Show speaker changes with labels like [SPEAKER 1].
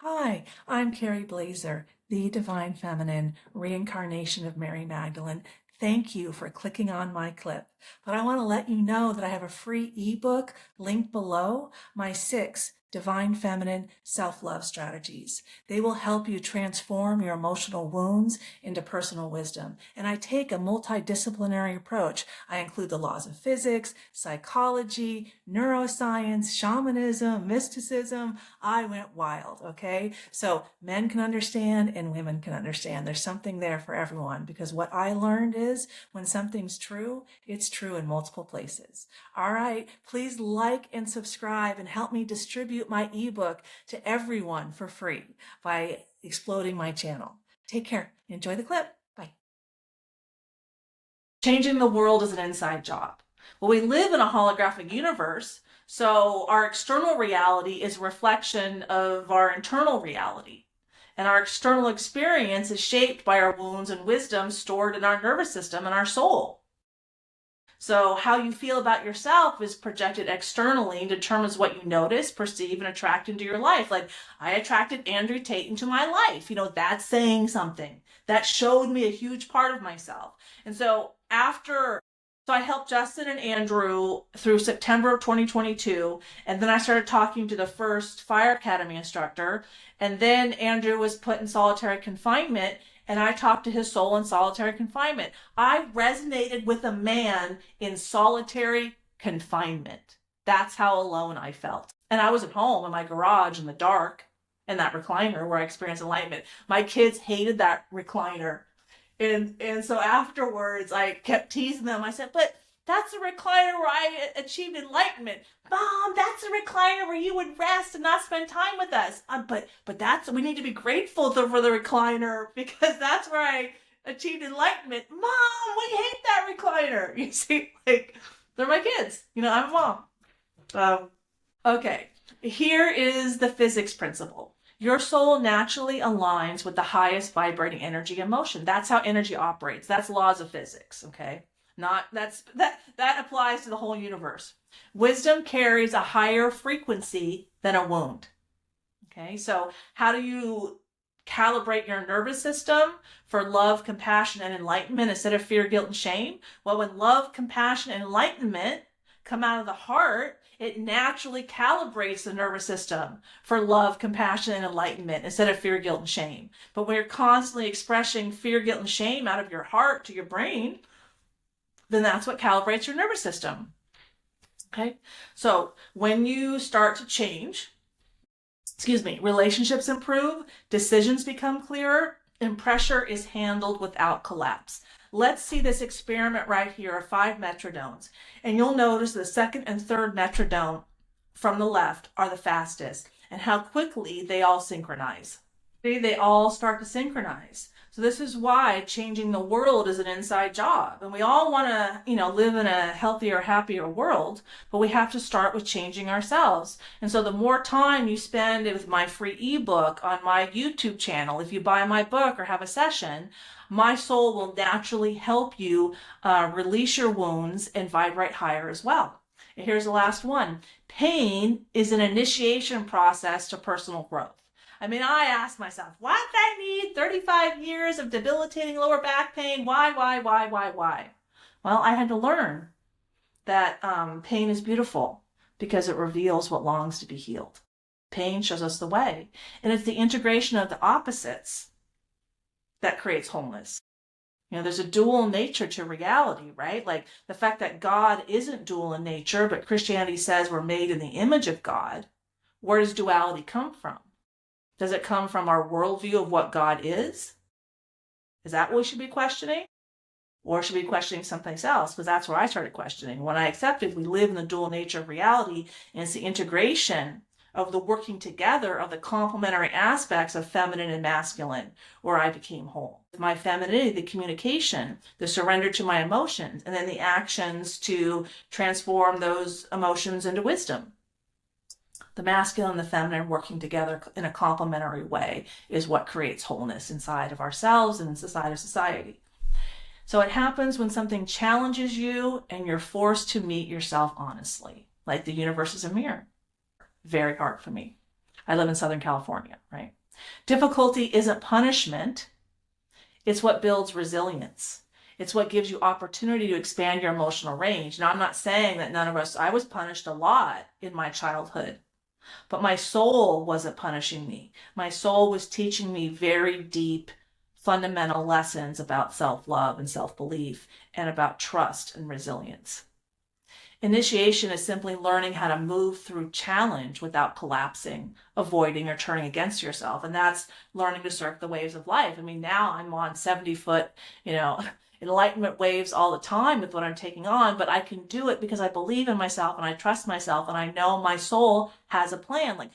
[SPEAKER 1] Hi, I'm Carrie Blazer, the Divine Feminine, reincarnation of Mary Magdalene. Thank you for clicking on my clip. But I want to let you know that I have a free ebook linked below, my 6 Divine Feminine Self-Love Strategies. They will help you transform your emotional wounds into personal wisdom. And I take a multidisciplinary approach. I include the laws of physics, psychology, neuroscience, shamanism, mysticism. I went wild, okay? So men can understand and women can understand. There's something there for everyone because what I learned is when something's true, it's true in multiple places. All right, please like and subscribe and help me distribute my ebook to everyone for free by exploding my channel. Take care. Enjoy the clip. Bye. Changing the world is an inside job. Well, we live in a holographic universe, so our external reality is a reflection of our internal reality. And our external experience is shaped by our wounds and wisdom stored in our nervous system and our soul. So how you feel about yourself is projected externally and determines what you notice, perceive, and attract into your life. Like, I attracted Andrew Tate into my life. That's saying something. That showed me a huge part of myself. And so I helped Justin and Andrew through September of 2022. And then I started talking to the first Fire Academy instructor. And then Andrew was put in solitary confinement. And I talked to his soul in solitary confinement. I resonated with a man in solitary confinement. That's how alone I felt. And I was at home in my garage in the dark in that recliner where I experienced enlightenment. My kids hated that recliner. And so afterwards I kept teasing them. I said, but that's a recliner where I achieved enlightenment. Mom, that's a recliner where you would rest and not spend time with us. But we need to be grateful for the recliner because that's where I achieved enlightenment. Mom, we hate that recliner. You see, like, they're my kids. I'm a mom. Okay, here is the physics principle. Your soul naturally aligns with the highest vibrating energy and motion. That's how energy operates. That's laws of physics, okay? That applies to the whole universe. Wisdom carries a higher frequency than a wound. Okay, so how do you calibrate your nervous system for love, compassion, and enlightenment instead of fear, guilt, and shame? Well, when love, compassion, and enlightenment come out of the heart, it naturally calibrates the nervous system for love, compassion, and enlightenment instead of fear, guilt, and shame. But when you're constantly expressing fear, guilt, and shame out of your heart to your brain, then that's what calibrates your nervous system. Okay, so when you start to change, relationships improve, decisions become clearer, and pressure is handled without collapse. Let's see this experiment right here of 5 metrodones. And you'll notice the second and third metrodone from the left are the fastest and how quickly they all synchronize. See, they all start to synchronize. So this is why changing the world is an inside job. And we all want to, live in a healthier, happier world, but we have to start with changing ourselves. And so the more time you spend with my free ebook on my YouTube channel, if you buy my book or have a session, my soul will naturally help you release your wounds and vibrate higher as well. And here's the last one. Pain is an initiation process to personal growth. I asked myself, why did I need 35 years of debilitating lower back pain? Why? Well, I had to learn that pain is beautiful because it reveals what longs to be healed. Pain shows us the way. And it's the integration of the opposites that creates wholeness. There's a dual nature to reality, right? Like the fact that God isn't dual in nature, but Christianity says we're made in the image of God. Where does duality come from? Does it come from our worldview of what God is? Is that what we should be questioning? Or should we be questioning something else? Because that's where I started questioning. When I accepted we live in the dual nature of reality, and it's the integration of the working together of the complementary aspects of feminine and masculine, where I became whole. My femininity, the communication, the surrender to my emotions, and then the actions to transform those emotions into wisdom. The masculine and the feminine working together in a complementary way is what creates wholeness inside of ourselves and inside of society. So it happens when something challenges you and you're forced to meet yourself honestly, like the universe is a mirror. Very hard for me. I live in Southern California, right? Difficulty isn't punishment. It's what builds resilience. It's what gives you opportunity to expand your emotional range. Now, I'm not saying that none of us, I was punished a lot in my childhood, but my soul wasn't punishing me. My soul was teaching me very deep, fundamental lessons about self-love and self-belief and about trust and resilience. Initiation is simply learning how to move through challenge without collapsing, avoiding, or turning against yourself. And that's learning to surf the waves of life. I mean, now I'm on 70-foot, enlightenment waves all the time with what I'm taking on, but I can do it because I believe in myself and I trust myself and I know my soul has a plan. Like,